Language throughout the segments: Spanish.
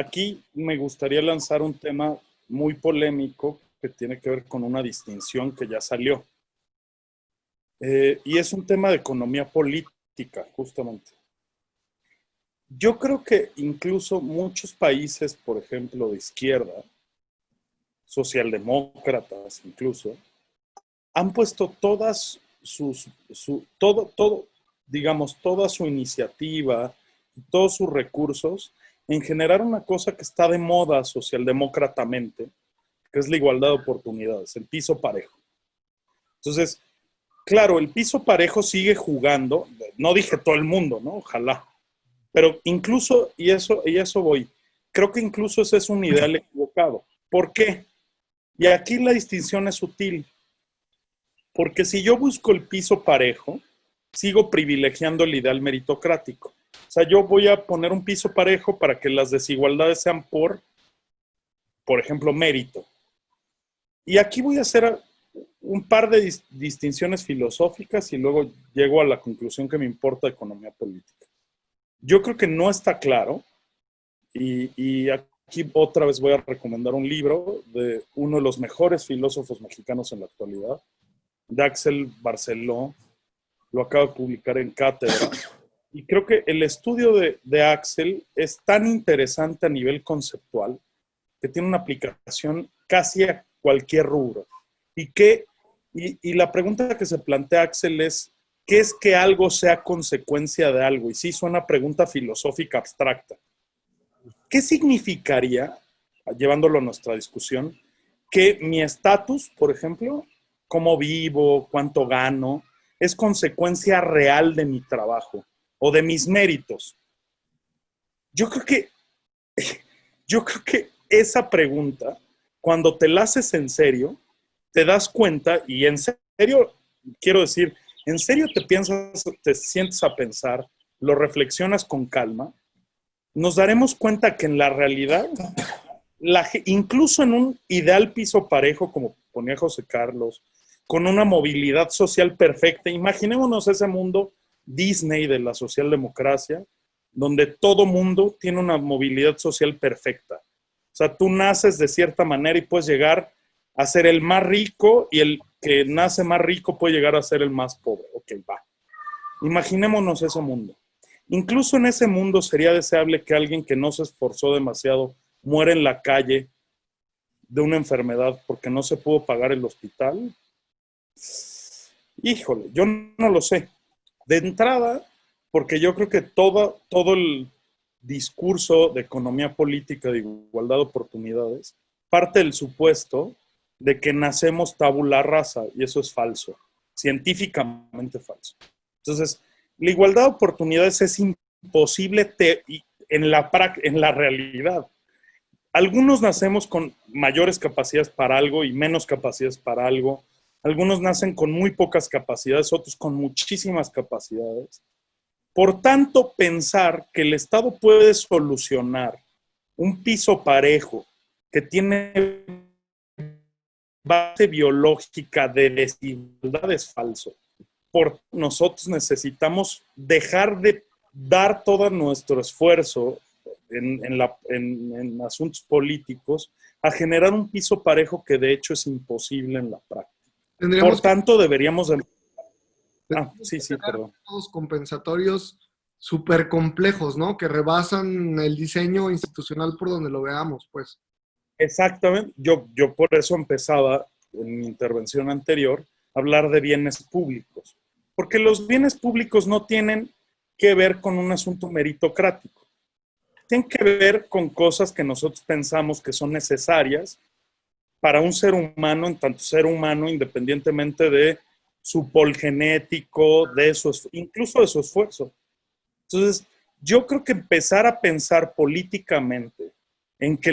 aquí me gustaría lanzar un tema muy polémico que tiene que ver con una distinción que ya salió. Y es un tema de economía política, justamente. Yo creo que incluso muchos países, por ejemplo, de izquierda, socialdemócratas incluso, han puesto todas digamos, toda su iniciativa, todos sus recursos en generar una cosa que está de moda socialdemócratamente, que es la igualdad de oportunidades, el piso parejo. Entonces, claro, el piso parejo sigue jugando, no dije todo el mundo, ¿no? Ojalá. Pero incluso, y eso voy, creo que incluso ese es un ideal equivocado. ¿Por qué? Y aquí la distinción es sutil. Porque si yo busco el piso parejo, sigo privilegiando el ideal meritocrático. O sea, yo voy a poner un piso parejo para que las desigualdades sean por ejemplo, mérito. Y aquí voy a hacer un par de distinciones filosóficas y luego llego a la conclusión que me importa economía política. Yo creo que no está claro, y aquí otra vez voy a recomendar un libro de uno de los mejores filósofos mexicanos en la actualidad, de Axel Barceló, lo acaba de publicar en Cátedra, y creo que el estudio de Axel es tan interesante a nivel conceptual que tiene una aplicación casi a cualquier rubro. Y la pregunta que se plantea Axel es, ¿qué es que algo sea consecuencia de algo? Y sí, es una pregunta filosófica abstracta. ¿Qué significaría, llevándolo a nuestra discusión, que mi estatus, por ejemplo, cómo vivo, cuánto gano, es consecuencia real de mi trabajo o de mis méritos? Yo creo que esa pregunta, cuando te la haces en serio, te das cuenta, y en serio, quiero decir, en serio te sientes a pensar, lo reflexionas con calma, nos daremos cuenta que en la realidad, incluso en un ideal piso parejo, como ponía José Carlos, con una movilidad social perfecta, imaginémonos ese mundo Disney de la socialdemocracia, donde todo mundo tiene una movilidad social perfecta. O sea, tú naces de cierta manera y puedes llegar a ser el más rico, y el que nace más rico puede llegar a ser el más pobre. Ok, va. Imaginémonos ese mundo. Incluso en ese mundo sería deseable que alguien que no se esforzó demasiado muera en la calle de una enfermedad porque no se pudo pagar el hospital. Híjole, yo no lo sé. De entrada, porque yo creo que todo el discurso de economía política de igualdad de oportunidades parte del supuesto de que nacemos tabula rasa, y eso es falso, científicamente falso. Entonces, la igualdad de oportunidades es imposible en la realidad. Algunos nacemos con mayores capacidades para algo y menos capacidades para algo. Algunos nacen con muy pocas capacidades, otros con muchísimas capacidades. Por tanto, pensar que el Estado puede solucionar un piso parejo que tiene base biológica de desigualdad es falso. Nosotros necesitamos dejar de dar todo nuestro esfuerzo en asuntos políticos a generar un piso parejo que de hecho es imposible en la práctica. Por tanto, deberíamos de... sí, perdón. Compensatorios súper complejos, ¿no? Que rebasan el diseño institucional por donde lo veamos, pues. Exactamente. Yo por eso empezaba en mi intervención anterior a hablar de bienes públicos. Porque los bienes públicos no tienen que ver con un asunto meritocrático. Tienen que ver con cosas que nosotros pensamos que son necesarias para un ser humano, en tanto ser humano, independientemente de su pol genético, incluso de su esfuerzo. Entonces, yo creo que empezar a pensar políticamente en que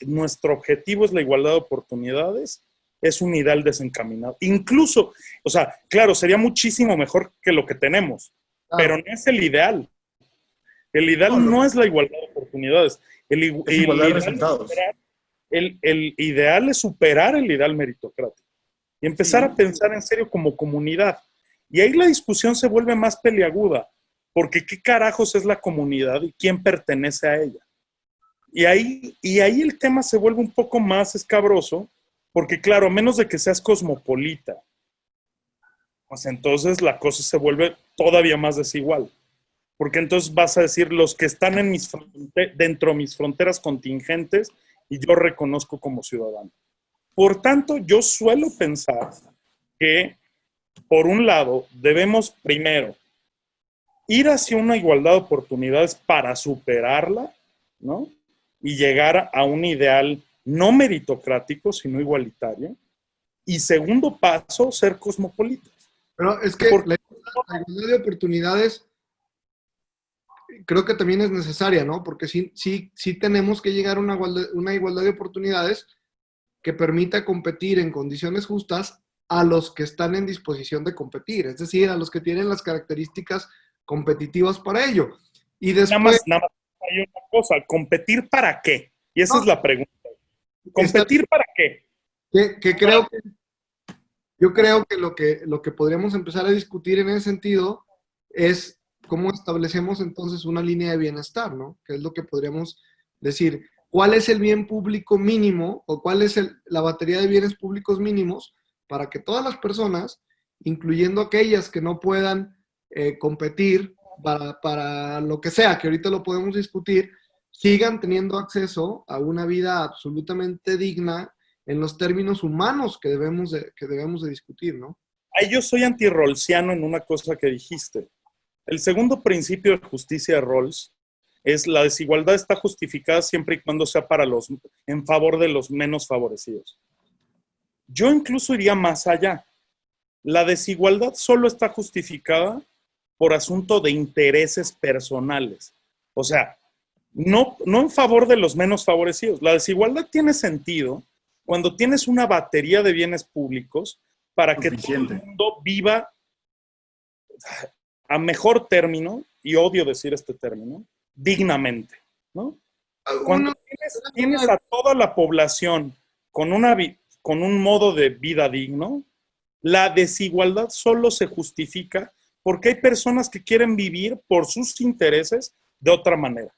nuestro objetivo es la igualdad de oportunidades es un ideal desencaminado. Incluso, o sea, claro, sería muchísimo mejor que lo que tenemos, pero no es el ideal. El ideal no es la igualdad de oportunidades. Es igualdad de resultados. El ideal es superar el ideal meritocrático y empezar a pensar en serio como comunidad. Y ahí la discusión se vuelve más peliaguda, porque ¿qué carajos es la comunidad y quién pertenece a ella? Y ahí el tema se vuelve un poco más escabroso, porque claro, a menos de que seas cosmopolita, pues entonces la cosa se vuelve todavía más desigual. Porque entonces vas a decir los que están dentro de mis fronteras contingentes y yo reconozco como ciudadano. Por tanto, yo suelo pensar que, por un lado, debemos primero ir hacia una igualdad de oportunidades para superarla, ¿no? Y llegar a un ideal no meritocrático, sino igualitario. Y segundo paso, ser cosmopolitas. Pero es que Porque la igualdad de oportunidades creo que también es necesaria, ¿no? Porque sí tenemos que llegar a una igualdad de oportunidades que permita competir en condiciones justas a los que están en disposición de competir, es decir, a los que tienen las características competitivas para ello. Y después... nada más hay una cosa, ¿competir para qué? Y esa No, es la pregunta. ¿Competir para qué? Yo creo que lo que podríamos empezar a discutir en ese sentido es cómo establecemos entonces una línea de bienestar, ¿no? Que es lo que podríamos decir. ¿Cuál es el bien público mínimo o cuál es la batería de bienes públicos mínimos para que todas las personas, incluyendo aquellas que no puedan competir para lo que sea, que ahorita lo podemos discutir, sigan teniendo acceso a una vida absolutamente digna en los términos humanos que debemos de discutir, ¿no? Ay, yo soy anti-Rawlsiano en una cosa que dijiste. El segundo principio de justicia de Rawls es la desigualdad está justificada siempre y cuando sea en favor de los menos favorecidos. Yo incluso iría más allá. La desigualdad solo está justificada por asunto de intereses personales. O sea, no en favor de los menos favorecidos. La desigualdad tiene sentido cuando tienes una batería de bienes públicos para que todo el mundo viva a mejor término, y odio decir este término, dignamente, ¿no? Cuando tienes a toda la población con un modo de vida digno, la desigualdad solo se justifica porque hay personas que quieren vivir por sus intereses de otra manera.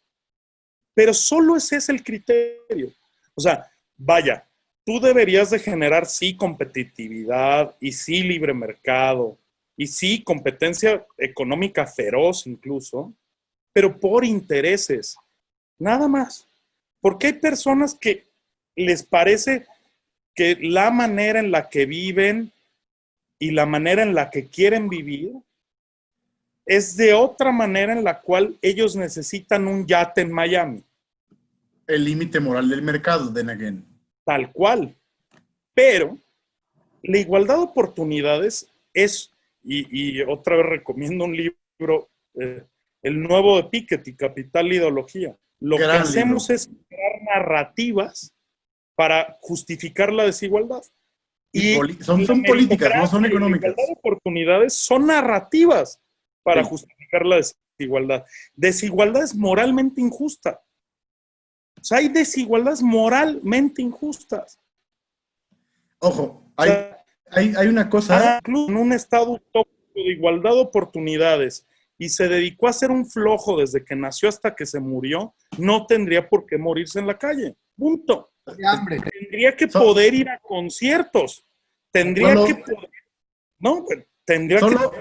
Pero solo ese es el criterio. O sea, vaya, tú deberías de generar sí competitividad y sí libre mercado y sí competencia económica feroz incluso, pero por intereses, nada más. Porque hay personas que les parece que la manera en la que viven y la manera en la que quieren vivir es de otra manera en la cual ellos necesitan un yate en Miami. El límite moral del mercado, then again. Tal cual. Pero la igualdad de oportunidades es, y otra vez recomiendo un libro, el nuevo de Piketty, Capital e Ideología. Lo que hacemos es crear narrativas para justificar la desigualdad. Y son políticas, no son económicas. La igualdad de oportunidades son narrativas para justificar la desigualdad. Desigualdad es moralmente injusta. O sea, hay desigualdades moralmente injustas. Ojo, hay una cosa. Incluso en un estado utópico de igualdad de oportunidades y se dedicó a ser un flojo desde que nació hasta que se murió, no tendría por qué morirse en la calle. Punto. Tendría que poder ir a conciertos.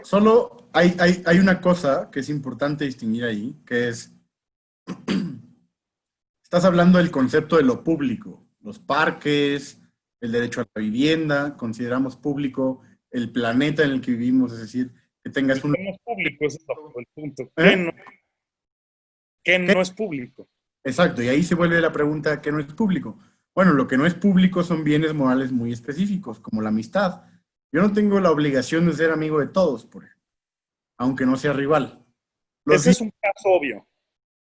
Solo hay una cosa que es importante distinguir ahí, que es, estás hablando del concepto de lo público, los parques, el derecho a la vivienda, consideramos público el planeta en el que vivimos, es decir, que tengas un... No es público, ese es el punto. ¿Qué no es público? Exacto, y ahí se vuelve la pregunta, ¿qué no es público? Bueno, lo que no es público son bienes morales muy específicos, como la amistad. Yo no tengo la obligación de ser amigo de todos, por ejemplo, aunque no sea rival. Ese es un caso obvio.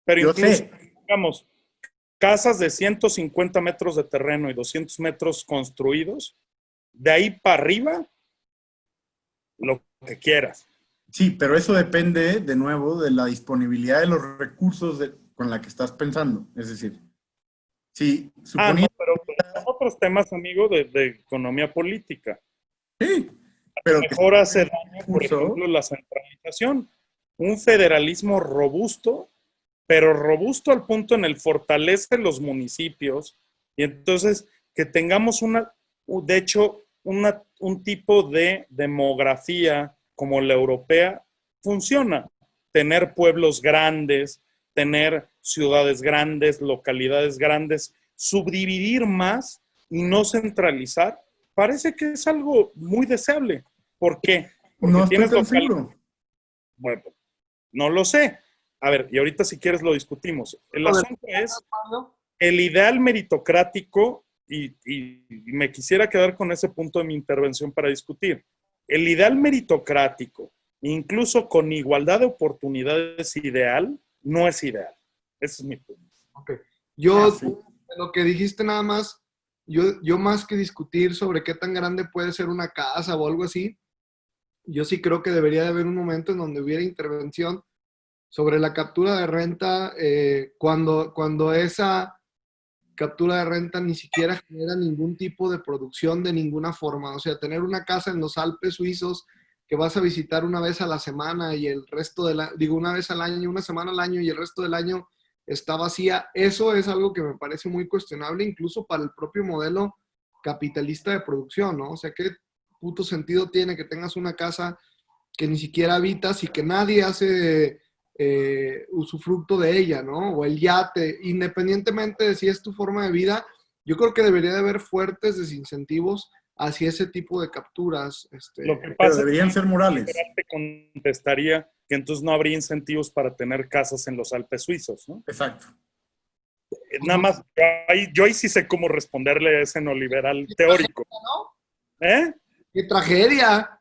Pero yo incluso, sé. digamos, casas de 150 metros de terreno y 200 metros construidos, de ahí para arriba, lo que quieras. Sí, pero eso depende, de nuevo, de la disponibilidad de los recursos con la que estás pensando. Es decir, si no, pero son otros temas, amigo, de economía política. Sí, pero mejor hace daño, por ejemplo, la centralización. Un federalismo robusto pero robusto al punto en el fortalece los municipios y entonces que tengamos de hecho, un tipo de demografía como la europea funciona. Tener pueblos grandes, tener ciudades grandes, localidades grandes, subdividir más y no centralizar, parece que es algo muy deseable. ¿Por qué? Porque No estoy tienes tan seguro. Bueno, no lo sé. A ver, y ahorita si quieres lo discutimos. El asunto es el ideal meritocrático, y me quisiera quedar con ese punto de mi intervención para discutir. El ideal meritocrático, incluso con igualdad de oportunidades ideal, no es ideal. Ese es mi punto. Okay. Yo, lo que dijiste nada más, yo más que discutir sobre qué tan grande puede ser una casa o algo así, yo sí creo que debería de haber un momento en donde hubiera intervención sobre la captura de renta cuando esa captura de renta ni siquiera genera ningún tipo de producción de ninguna forma. O sea, tener una casa en los Alpes suizos que vas a visitar una vez a la semana y el resto una vez al año, una semana al año y el resto del año está vacía, eso es algo que me parece muy cuestionable incluso para el propio modelo capitalista de producción, ¿no? O sea, ¿qué puto sentido tiene que tengas una casa que ni siquiera habitas y que nadie hace usufructo de ella, ¿no? O el yate, independientemente de si es tu forma de vida, yo creo que debería de haber fuertes desincentivos hacia ese tipo de capturas. Lo que Pero pasa deberían es que ser morales. te contestaría que entonces no habría incentivos para tener casas en los Alpes suizos, ¿no? Exacto. Nada más, yo ahí sí sé cómo responderle a ese neoliberal teórico. ¿No? ¿Eh? ¡Qué tragedia!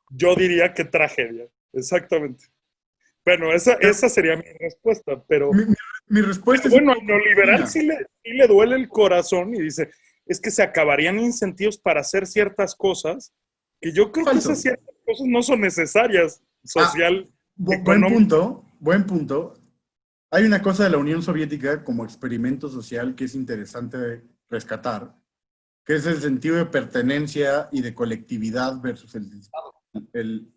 Yo diría que tragedia, exactamente. Bueno, esa sería mi respuesta, pero Mi respuesta bueno, es al neoliberal sí le duele el corazón y dice, es que se acabarían incentivos para hacer ciertas cosas que yo creo que esas ciertas cosas no son necesarias, social, económico. Buen punto. Hay una cosa de la Unión Soviética como experimento social que es interesante rescatar, que es el sentido de pertenencia y de colectividad versus el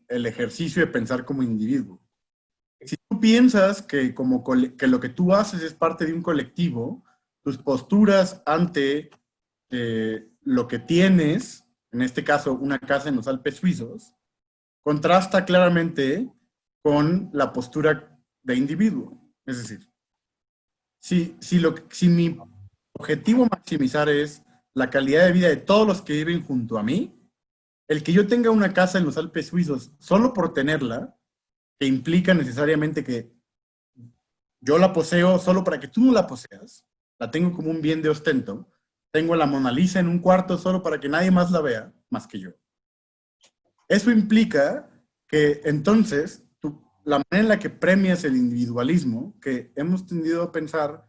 ejercicio de pensar como individuo. Si tú piensas que lo que tú haces es parte de un colectivo, tus posturas ante lo que tienes, en este caso una casa en los Alpes suizos, contrasta claramente con la postura de individuo. Es decir, si mi objetivo maximizar es la calidad de vida de todos los que viven junto a mí, el que yo tenga una casa en los Alpes suizos solo por tenerla, que implica necesariamente que yo la poseo solo para que tú no la poseas, la tengo como un bien de ostento, tengo la Mona Lisa en un cuarto solo para que nadie más la vea, más que yo. Eso implica que entonces la manera en la que premias el individualismo, que hemos tendido a pensar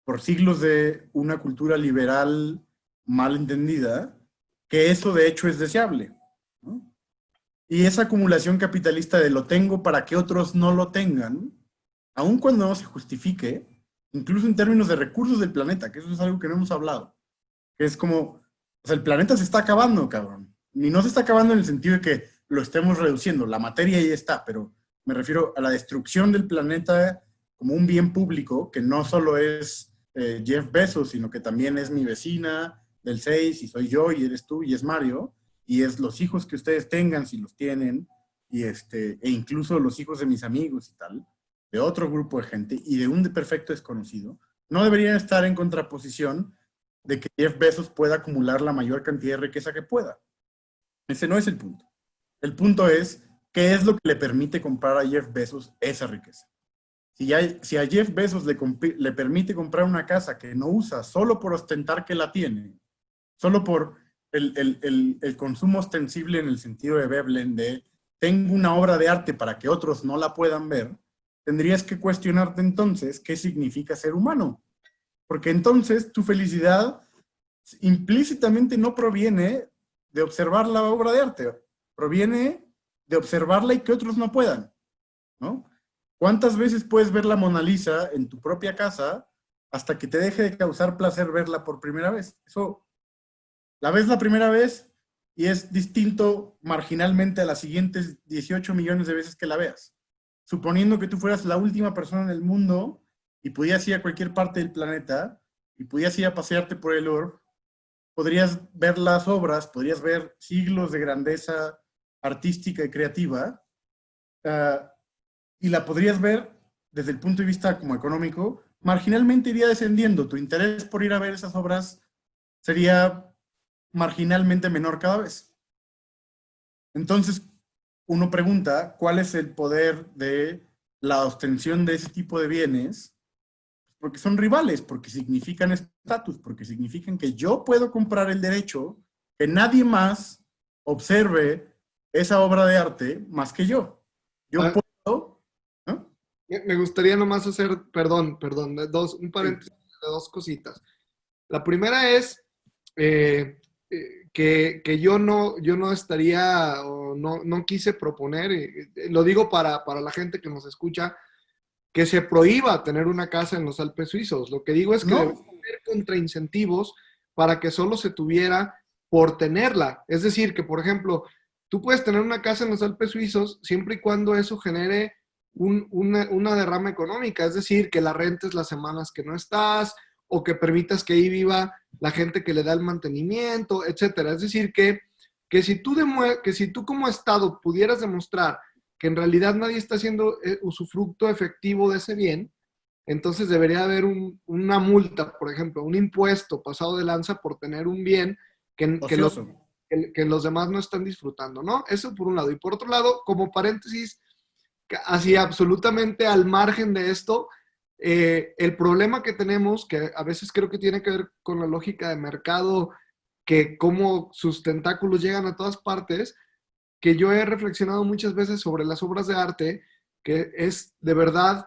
por siglos de una cultura liberal mal entendida, que eso de hecho es deseable, ¿no? Y esa acumulación capitalista de lo tengo para que otros no lo tengan, aun cuando no se justifique, incluso en términos de recursos del planeta, que eso es algo que no hemos hablado, que es como, o sea, el planeta se está acabando, cabrón. Ni no se está acabando en el sentido de que lo estemos reduciendo, la materia ahí está, pero me refiero a la destrucción del planeta como un bien público, que no solo es Jeff Bezos, sino que también es mi vecina del 6, y soy yo, y eres tú, y es Mario, y es los hijos que ustedes tengan, si los tienen, y e incluso los hijos de mis amigos y tal, de otro grupo de gente, y de un perfecto desconocido, no deberían estar en contraposición de que Jeff Bezos pueda acumular la mayor cantidad de riqueza que pueda. Ese no es el punto. El punto es, ¿qué es lo que le permite comprar a Jeff Bezos esa riqueza? Si a Jeff Bezos le permite comprar una casa que no usa solo por ostentar que la tiene, solo por el consumo ostensible en el sentido de Veblen, de tengo una obra de arte para que otros no la puedan ver, tendrías que cuestionarte entonces qué significa ser humano. Porque entonces tu felicidad implícitamente no proviene de observar la obra de arte, proviene de observarla y que otros no puedan, ¿no? ¿Cuántas veces puedes ver la Mona Lisa en tu propia casa hasta que te deje de causar placer verla por primera vez? Eso, la ves la primera vez y es distinto marginalmente a las siguientes 18 millones de veces que la veas. suponiendo que tú fueras la última persona en el mundo y pudieras ir a cualquier parte del planeta y pudieras ir a pasearte por el orbe, podrías ver las obras, podrías ver siglos de grandeza artística y creativa, y la podrías ver desde el punto de vista como económico, marginalmente iría descendiendo. Tu interés por ir a ver esas obras sería marginalmente menor cada vez. Entonces, uno pregunta, ¿cuál es el poder de la obtención de ese tipo de bienes? Porque son rivales, porque significan estatus, porque significan que yo puedo comprar el derecho que nadie más observe esa obra de arte más que yo. Yo puedo, ¿no? Me gustaría nomás hacer, perdón, un paréntesis de dos cositas. La primera es que yo no estaría o no quise proponer, lo digo para la gente que nos escucha, que se prohíba tener una casa en los Alpes suizos. Lo que digo es que debe haber contraincentivos para que solo se tuviera por tenerla. Es decir, que por ejemplo, tú puedes tener una casa en los Alpes suizos siempre y cuando eso genere una derrama económica, es decir, que la rentes las semanas que no estás o que permitas que ahí viva la gente que le da el mantenimiento, etcétera. Es decir, que si tú como Estado pudieras demostrar que en realidad nadie está haciendo usufructo efectivo de ese bien, entonces debería haber una multa, por ejemplo, un impuesto pasado de lanza por tener un bien que los demás no están disfrutando, ¿no? Eso por un lado. Y por otro lado, como paréntesis, así absolutamente al margen de esto, el problema que tenemos, que a veces creo que tiene que ver con la lógica de mercado, que cómo sus tentáculos llegan a todas partes, que yo he reflexionado muchas veces sobre las obras de arte, que es de verdad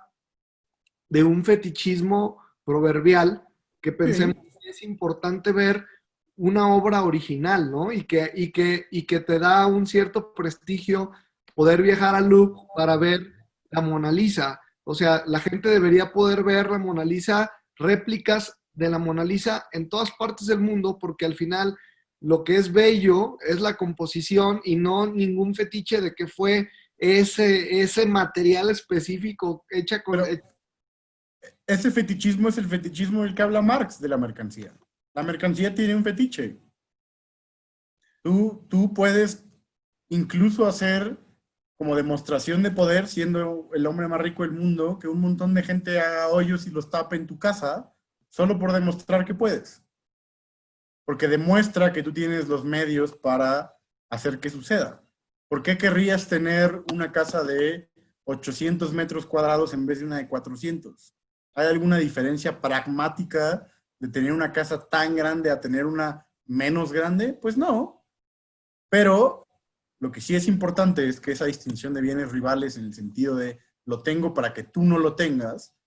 de un fetichismo proverbial, que pensemos que es importante ver una obra original, ¿no? Y que te da un cierto prestigio poder viajar al Louvre para ver la Mona Lisa. O sea, la gente debería poder ver la Mona Lisa, réplicas de la Mona Lisa en todas partes del mundo, porque al final lo que es bello es la composición y no ningún fetiche de que fue ese material específico hecha con... Ese fetichismo es el fetichismo del que habla Marx de la mercancía. La mercancía tiene un fetiche. Tú puedes incluso hacer como demostración de poder, siendo el hombre más rico del mundo, que un montón de gente haga hoyos y los tape en tu casa, solo por demostrar que puedes. Porque demuestra que tú tienes los medios para hacer que suceda. ¿Por qué querrías tener una casa de 800 metros cuadrados en vez de una de 400? ¿Hay alguna diferencia pragmática de tener una casa tan grande a tener una menos grande? Pues no. Pero lo que sí es importante es que esa distinción de bienes rivales en el sentido de lo tengo para que tú no lo tengas,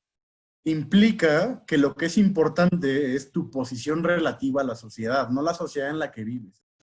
implica que lo que es importante es tu posición relativa a la sociedad, no la sociedad en la que vives.